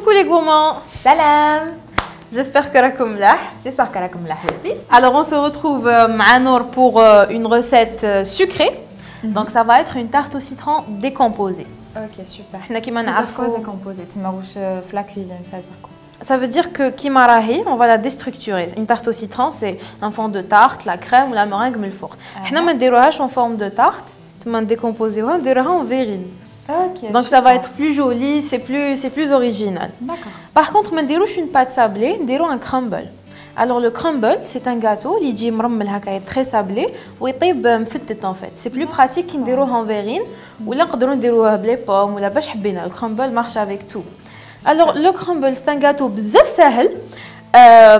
Coucou les gourmands. Salam. J'espère que راكم ملاح. J'espère que راكم ملاح aussi. Alors on se retrouve مع Nour pour une recette sucrée. Donc ça va être une tarte au citron décomposée. Ok, super. حنا كيما C'est نعرفوا quoi décomposé? Tu m'as la cuisine, ça veut dire quoi? Ça veut dire que كيما راهي on va la déstructurer. Une tarte au citron c'est un fond de tarte, la crème ou la meringue من الفوق. حنا ما نديروهاش en forme de tarte. تما نديكومبوزيوها نديروها en verrine. Ok. Donc ça va être plus joli, c'est plus original. D'accord. Par contre, ما نديروش une pâte sablée, نديرو un crumble. Alors le crumble, c'est un gâteau اللي يجي مرمل هكا très sablé ويطيب مفتت en fait. C'est plus pratique كي نديروه en verrine ولا نقدروا نديروه بلي بوم ولا باش حبينا. Le crumble marche avec tout. Alors le crumble, c'est un gâteau بزاف ساهل.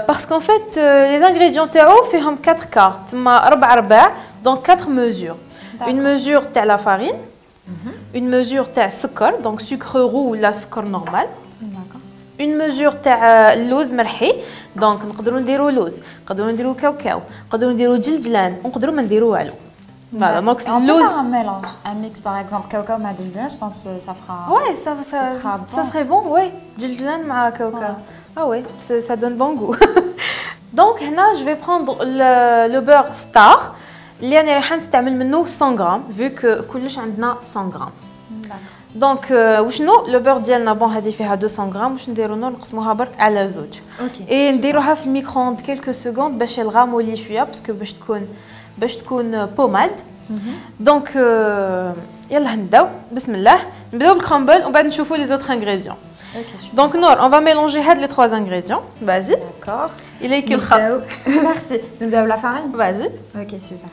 Parce qu'en fait les ingrédients تاعو فيهم 4 quarts, تما 4 رباع, donc 4 mesures. Une mesure تاع la farine. Une mesure تاع السكر, donc sucre roux ولا سكر normal. D'accord. Une mesure تاع اللوز مرحي, donc نقدروا نديروا لوز, نقدروا نديروا كاوكاو, نقدروا نديروا جلجلان, ونقدروا ما نديروا والو. Voilà, donc on peut اللوز. faire un mélange, un mix par exemple cacao مع جلجلان, je pense que ça fera. Ouais, sera bon. Ça serait bon, ouais. جلجلان مع كاوكاو. Ah ouais, ça donne bon goût. Donc هنا je vais prendre le beurre star. اللي انا راح نستعمل منه 100 غرام vu que كلش عندنا 100 غرام. دونك وشنو لو بور ديالنا بون هذه فيها 200 غرام واش نديرو نقسموها برك على زوج. اوكي. اي نديروها في الميكرووند كيلكو سكوند باش الغامولي شويه باسكو باش تكون بوماد. دونك يلا نبداو بسم الله نبداو بالكرامبل ومن بعد نشوفوا لي زوتر انغريديون. Donc Nour, on va mélanger les 3 ingrédients. Vas-y. D'accord. Il est quel khat? Merci. Nous avons la farine. Vas-y. Ok, super.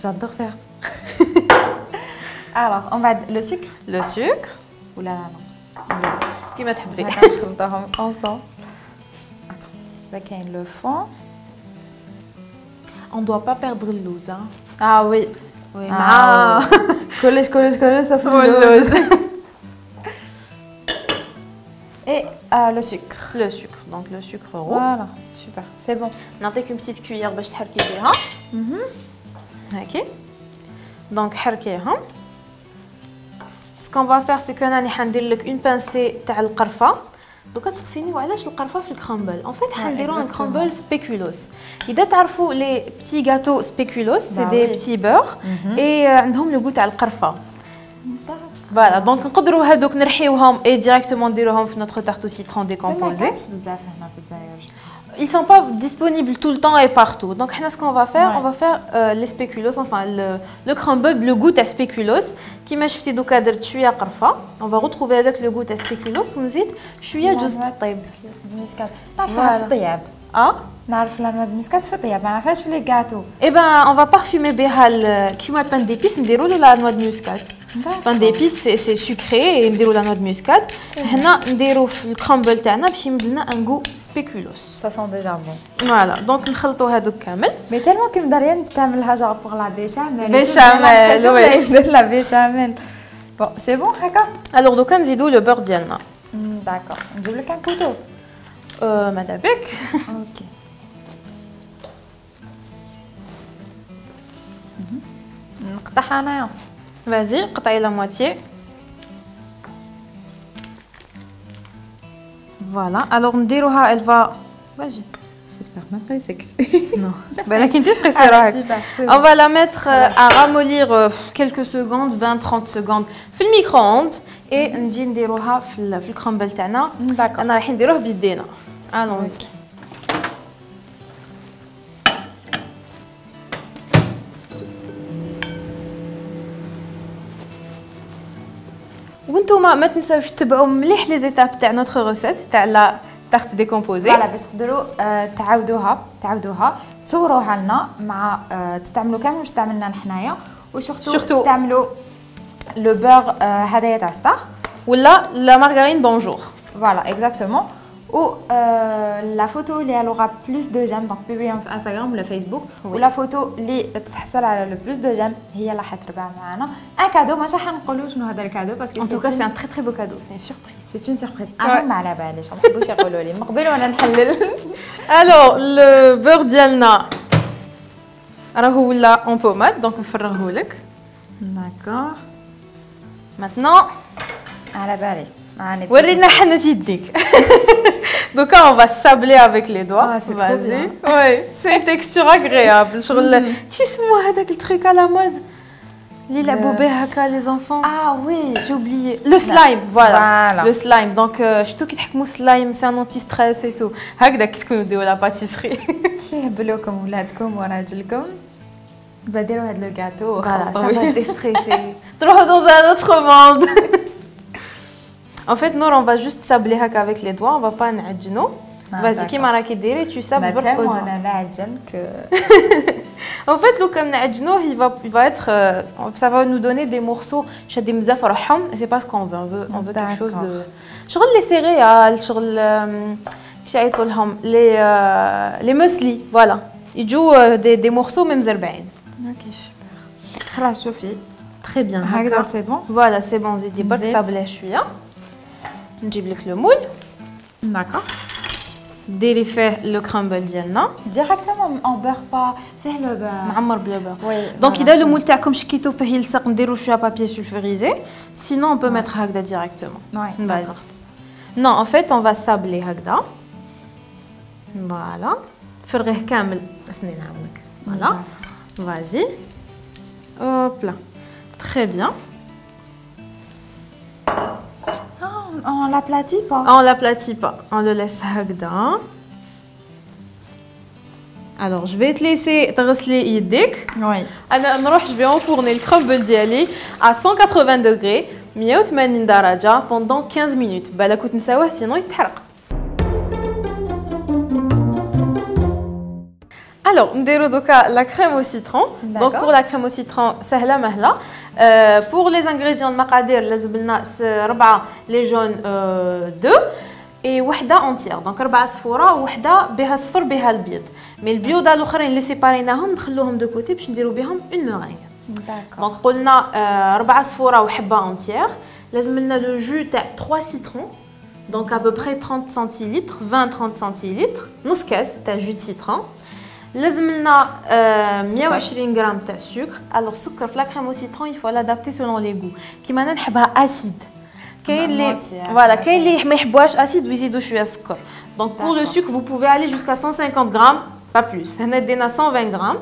J'adore faire. Alors, on va le sucre. Le sucre. Ouh là là, non. Qui m'a tapé? Ensemble. Attends. Là, qu'il y a le fond. On ne doit pas perdre le loose. Hein. Ah oui. Oui. Ah. Coller, ça fait le loose. Et le sucre. Le sucre. Donc le sucre roux. Voilà. Super. C'est bon. On a une petite cuillère pour تحركي بها. OK. Donc حركيها. Ce qu'on va faire c'est que انا حندير لك une pincée تاع القرفه. دوكا تسقسيني وعلاش القرفه في الكرامبل. En fait حنديرو un crumble spéculoos. إذا تعرفوا les petits gâteaux spéculoos, c'est des petits beurres et عندهم le goût تاع القرفه. Voilà, donc نقدروا هذوك نرحيوهم et directement نديروهم في notre tarte au citron décomposée. Ils sont pas disponibles tout le temps et partout. Donc ce qu'on va faire, on va faire les spéculoos, enfin le crumble, le goût à spéculoos. كيما شفتي دوكا درت شويه قرفه. On va retrouver avec le goût à spéculoos ونزيد شويه جوز الطيب. المسكات. نعرفها في الطياب. نعرف لا نواد مسكات في الطياب، ما نعرفهاش في لي غاتو. Eh ben, on va parfumer بها كيما البان ديبيس نديروا له لا نوا دو مسكات. البان ديبيس c'est sucré et نديروا لا نوا دو مسكات. هنا نديروا في الكرامبل تاعنا باش يمد لنا ان غو سبيكولوس. Ça sent déjà bon. Voilà, donc نخلطوا هذوك كامل. Mais tellement que Marianne تستعملها genre pour la béchamel. Béchamel, oui. La béchamel. Bon, c'est bon هكا. Alors دوكا نزيدوا لو بور ديالنا. D'accord. نجيب لك un couteau. ماذا بك؟ OK. نقطعها انايا. Vas-y, قطعي la moitié. Voilà, alors نديروها elle va. Vas-y. J'espère pas que c'est que. Non. بالك انت تقيسي راك. On va la mettre à ramollir quelques secondes, 20-30 secondes في الميكرووند et نجي نديروها في الكرامبل تاعنا. D'accord. انا رايحين نديروه بيدينا. Allons-y. وانتوما ما تنساوش تتبعوا مليح لي زيتاب تاع نوتر روسيت تاع لا تارت ديكومبوزي. فوالا باش تقدروا تعاودوها تصوروها لنا مع تستعملوا كامل واش استعملنا حنايا وسورتو تستعملوا لو بور هدايا تاع ستار ولا لا مارغرين بونجور. فوالا اكزاكتومون. و لا فوتو اللي الوغا بلوس دو جيم دونك بيبريهم في انستغرام ولا فيسبوك ولا فوتو اللي تحصل على لو بلوس دو جيم هي اللي حتربح معنا ان كادو. ماشي حنقولوا شنو هذا الكادو باسكو ان توكا سي ان تري تري بو كادو، سي ان سوربريز. سي اون سوربريز. انا ما على باليش ما نحبوش يقولوا لي من قبل وانا نحلل. الو لو بور ديالنا راهو ولا اون بوماد دونك نفرغه لك. داكور. Maintenant على بالي. ورينا حنة يديك. Donc on va sabler avec les doigts. Ah, c'est trop bien. Oui, c'est une texture agréable. شغل كي يسموه هذاك التريك على مود اللي يلعبوا به هكا les enfants. Ah oui, j'ai oublié. Le slime, voilà. Voilà. Le slime. Donc شفتو كي تحكموا slime c'est un anti-stress et tout. هكذا كي تكونوا ديروا لا pâtisserie. كيهبلوكم ولادكم وراجلكم بديروا هاد لو غاتو Voilà, ça وخلطوا. va déstresser. تروحوا dans un autre monde. En fait, nous, on va juste sabler avec les doigts, on va pas نعجنو. Vas-y, كيما راكي ديري, tu sables برك au doigt. انا لا عجن En fait, لو كان نعجنوه, il va être ça va nous donner des morceaux شادي مزاف روحهم, et c'est pas ce qu'on veut. On veut quelque chose de شغل les céréales, شغل كيش يعيطوا لهم les muesli, voilà. يجوا des morceaux même زربعين. اوكي سوبر. خلاص شوفي Très bien. هكذا سي بون. Voilà, c'est bon, زيدي برك صابليه شويه. نجيب لك لو مول. داكور. ديري فيه لو كرامبل ديالنا ديريكتومون اون بور با فيه لو بور معمر بلا بور. وي دونك اذا لو مول تاعكم شكيتو فيه يلصق نديرو شويه بابي سولفوريزي سينون اون بو ميتر هكذا ديريكتومون. وي فازي. نو ان فيت اون فا سابلي هكذا فوالا فرغيه كامل اسني نعاونك فوالا فازي هوب لا تري بيان. On l'aplatit pas. On l'aplatit pas, on le laisse هكذا. Alors je vais te laisser تغسلي يديك. Oui. انا نروح je vais enfourner le crumble ديالي à 180 degrés 180 درجة pendant 15 minutes. بالك كنت نساوه sinon يتحرق. Alors نديرو دوكا la crème au citron. Donc pour la crème au citron سهلة مهلة. Pour les ingrédients المقادير لازم لنا 4 لي جون 2 et وحده entière. Donc 4 صفورة وحده بها الصفر بها البيض. مي البيوضه الاخرين اللي سيباريناهم ندخلوهم دو كوتي باش نديرو بهم اون مورينغ. دونك قلنا 4 صفوره وحبه انتيير. لازم لنا لو جو تاع 3 سيترون دونك à peu près 30 centilitres 20-30 centilitres نص كاس تاع جو سيترون. لازم لنا 120 غرام تاع السكر. الوغ السكر في لا كريم او سيترون يفو لادابتي سولون لي غو. كيما انا نحبها اسيد كاين اللي فوالا كاين اللي ما يحبوهاش اسيد ويزيدوا شويه سكر. دونك pour le sucre vous pouvez aller jusqu'à 150 grammes pas plus. هنا دينا 120 غرام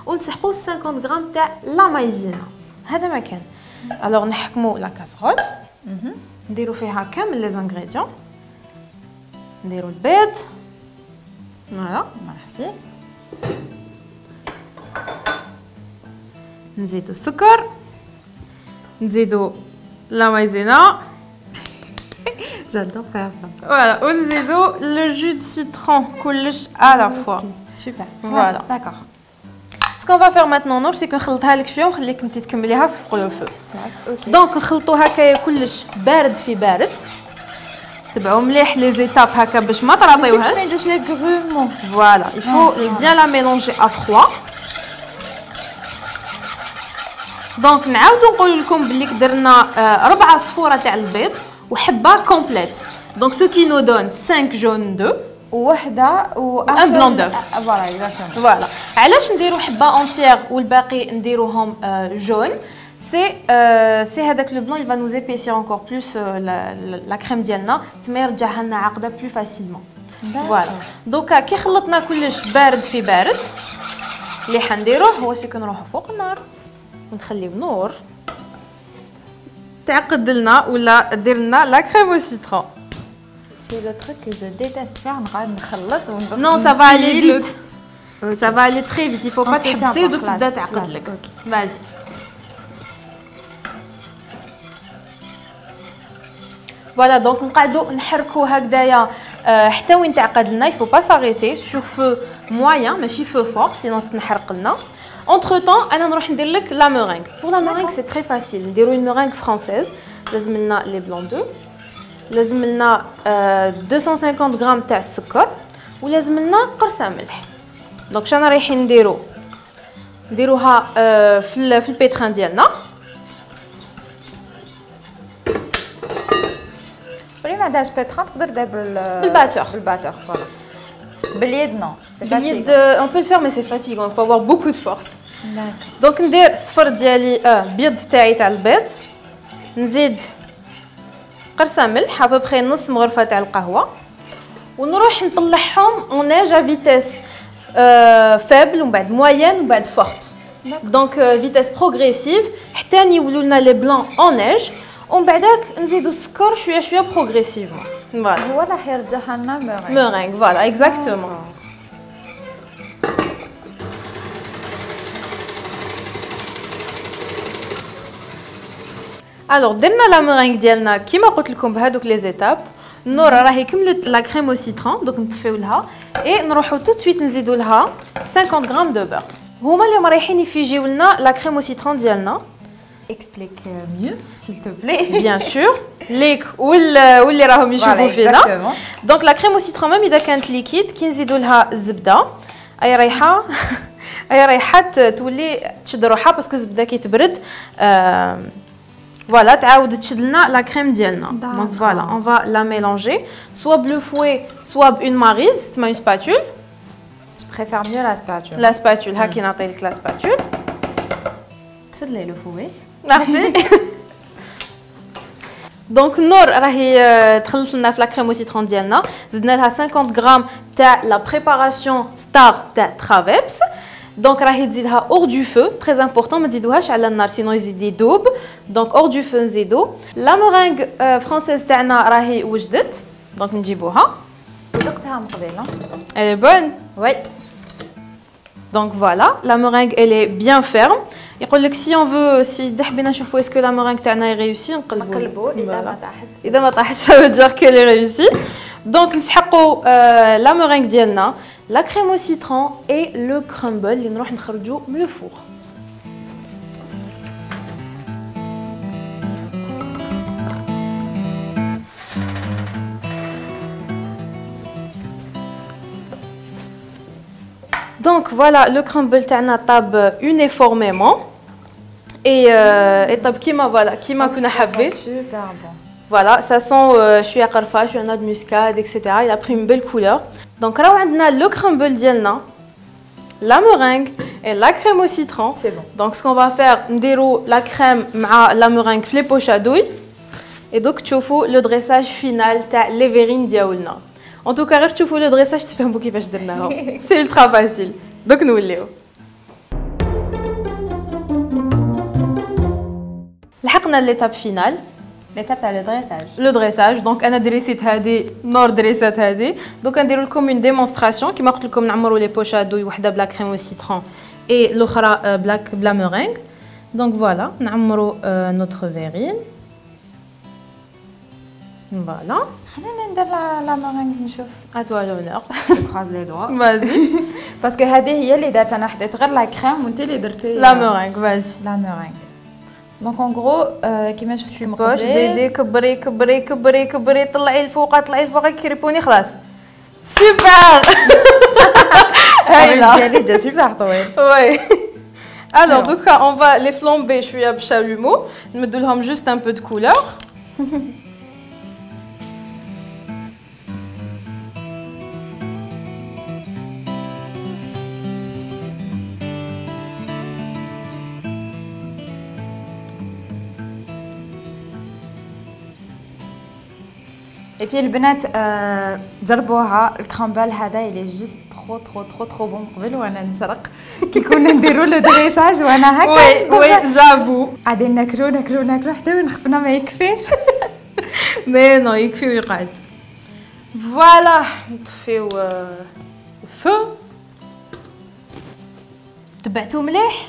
ونسحقوا 50 غرام تاع لا مايزينا. هذا ما كان. الوغ نحكموا لا كاسرول نديروا فيها كامل لي زانغريديون. نديروا البيض فوالا ميرسي. نزيدوا السكر نزيدوا لا مايزينا J'adore faire ça. Voilà, ونزيدوا le jus de citron كلش à la fois. Super. Voilà. D'accord. Ce qu'on va faire maintenant نور سي نخلطها لك شويه ونخليك انت تكمليها فوق لو فو. اوكي. دونك نخلطوا هكايا كلش بارد في بارد. تبعوا مليح لي زيتاب هكا باش ما تراطيوهاش. باش ما يجوش لي غرومون. Voilà, il faut bien la mélanger à froid. دونك نعاودو نقول لكم بلي درنا 4 صفوره تاع البيض وحبه كومبليت. دونك سو كي نو دون 5 جون 2 وحده و ان بلون دوف. فوالا اكزاكتومون. فوالا علاش نديرو حبه اونتيير والباقي نديروهم جون سي هذاك لو بلون il va nous épaissir encore plus la crème ديالنا تما يرجعها لنا عاقده بلو فاسيلمون. فوالا دوكا كي خلطنا كلش بارد في بارد اللي حنديروه هو سي كنروحو فوق النار ونخليو نور تعقد لنا ولا دير لنا لا كريم او سيترون. سي لو تروك كو جو ديتيست فير نقعد نخلط ونبقى نو سا فا الي فيت سا فا الي تري فيت يفو با تحبسي ودوك تبدا تعقد لك. فازي فوالا دونك نقعدو نحركو هكذايا حتى وين تعقد لنا. يفو با ساريتي سور فو موين ماشي فو فور سينو تنحرق لنا. Entre temps, انا نروح ندير لك لا مورينغ. Pour la meringue c'est très facile. نديرو une meringue française. لازم لنا لي بلون دو. لازم لنا 250 غرام تاع السكر ولازم لنا قرصه ملح. دونك شانا رايحين نديروها في البيتران ديالنا. ولي ما عندهاش بيتران تقدر دير بالباتور. فوالا. باليد نو سي باليد on peut le faire mais c'est fatigant. Il faut avoir beaucoup de force. D'accord. دونك ندير الصفر ديالي بيض تاعي تاع البيض. نزيد قرصه ملح ابوبخي نص مغرفه تاع القهوه ونروح نطلعهم اوناج ا فيتيس فابل ومن بعد موين ومن بعد فورت دونك فيتيس بروغريسيف حتى يولوا لنا لي بلان اوناج ومن بعدك نزيدوا السكر شويه شويه بروغريسيفمون فوالا هو راح يرجعها لنا مورينغ فوالا اكزاكتومون الوغ درنا لا مورينغ ديالنا كيما قلت لكم بهذوك لي زيتاب نور راهي كملت لا كريم او سيترون دونك نطفيو لها اي نروحو تو سويت نزيدو لها 50 غرام دو بور هما اللي رايحين يفيجيو لنا لا كريم او سيترون ديالنا explique mieux s'il te plaît بيان سور ليك واللي راهم يشوفوا فينا دونك لا كريم او سيترون ميم اذا كانت ليكيد كي نزيدو لها الزبده اي رايحه تولي تشد روحها باسكو الزبده كي تبرد voilà تعاود تشد لنا لا كريم ديالنا دونك فوالا اون فا لا ميلونجي سوا بلو فوي سوا بون ماريز تسمى اون سباتول je préfère mieux la spatule لا سباتول هاكي نعطي لك لا سباتول تفضلي لو فوي ميرسي دونك نور راهي دخلت لنا في لا كريم او سيترون ديالنا زدنا لها 50 غرام تاع لا بريباراسيون ستار تاع ترافيبس دونك راهي تزيدها اور دو فو تري امبورطون ما تزيدوهاش على النار سينو يزيد يدوب دونك اور دو فو نزيدو لا مورينغ فرونسيز تاعنا راهي وجدت دونك نجيبوها ذقتها من قبيله elle est bonne وي donc voilà la meringue elle est bien ferme يقول لك سي اون فو سي حبينا نشوفوا اسكو لا مورينغ تاعنا يريوسي نقلبوا اذا ما طاحت ça veut dire qu'elle est réussie دونك نسحقوا لا مورينغ ديالنا لا كريم او سيترون اي لو كرامبل اللي نروح نخرجوا من الفور دونك فوالا لو كرامبل تاعنا طاب يونيفورميمون اي طاب كيما فوالا كيما كنا حابين سوبر بون فوالا سا سون شويه قرفه شويه نوع موسكاد اكسيتيرا il a pris une belle couleur دونك راهو عندنا لو كرامبل ديالنا لا مورينغ et la crème au citron c'est bon donc ce qu'on va faire نديرو لا كريم مع لا مورينغ في لي بوش ادوي et donc تشوفوا لو دريساج فينال تاع لي فيرين ديالنا en tout cas غير تشوفوا لو دريساج تفهموا كيفاش درناهم سي الترا فاسيل دوك نوليو لحقنا ليتاب فينال l'étape تاع لو دريساج لو دريساج دونك انا دريسيت هذه نور دريسات هذه دوك نديروا لكم اون ديمونستراسيون كيما قلت لكم نعمروا لي بوش دوي وحده بلا كريم او سيترون اي الاخرى بلا مورينغ دونك فوالا نعمروا نوتر فيرين فوالا خلينا ندير لا مورينغ نشوف اتوا لونور كراز لي دوا فازي باسكو هذه هي اللي دارت انا حطيت غير لا كريم وانت اللي درتي لا مورينغ فازي لا مورينغ دونك اون غرو كيما شفتي من باش قبل زيدي كبري كبري كبري كبري طلعي الفوق طلعي الفوق كريبوني خلاص سوبر هايله ديالي جا سوبر طويل وي الوغ دوكا اون فا لي فلومبي شويه بالشالومو نمدو لهم جوست ان بو دو كولور اي بي البنات جربوها الكرامبل هذا اللي جوست ترو بون قبل وانا نسرق كي كنا نديروا لو دريساج وانا هكا وي جافو غادي ناكلو حتى وين خفنا ما يكفيش مي نو يكفي ويقعد فوالا نطفيو فو تبعتو مليح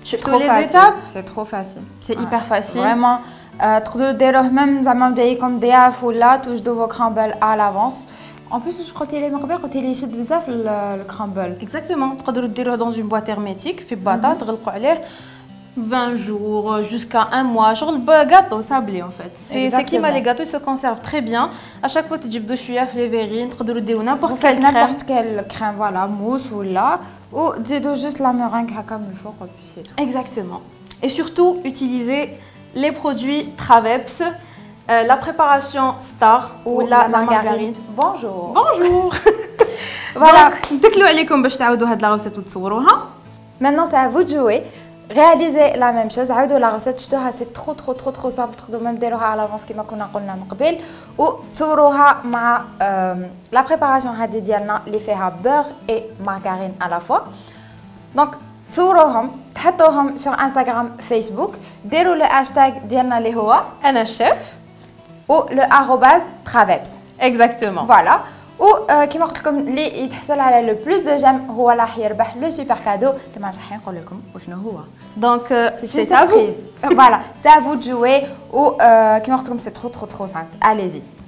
شفتو لي زيتاب سي ترو فاسيل سي هيبر فاسيل فريمون تقدروا ديروه ميم زعما جايكم ضياف ولا توجدوا فو كرامبل ا لافونس ان بليس واش قلتي لي من قبل قلتي لي يشد بزاف الكرامبل اكزاكتومون تقدروا ديروه دون اون بواط هيرميتيك في باطا تغلقوا عليه 20 jours jusqu'à un mois شغل gâteau sablé en fait c'est كيما les gâteaux ils se conservent très bien à chaque fois تجبدوا شويه في لي فيرين تقدروا ديروا n'importe quelle crème voilà mousse ولا وتزيدوا juste la meringue هكا من الفوق وبي سي تو exactement et surtout utilisez les produits Traveps la préparation star ou la margarine bonjour voilà نتكلوا عليكم باش تعاودوا هاد لا غوسيت وتصوروها maintenant c'est à vous de jouer réalisez la même chose. عاودوا la recette شفتوها c'est trop simple تقدروا même ديروها على l'avance كما كنا قلنا من قبل وتصوروها مع la préparation هذه ديالنا اللي فيها beurre et margarine à la fois. Donc تصوروهم تحطوهم sur Instagram Facebook ديروا le hashtag ديالنا اللي هو انا شيف و le @travebs. exactement. Voilà. وكما قلت لكم اللي يتحصل على لو بلوس دو جيم هو راح يربح لو سوبر كادو اللي ما راح نقول لكم وشنو هو. دونك سي سوربريز. Voilà, c'est à vous de jouer ou كما قلت لكم c'est trop simple. Allez-y.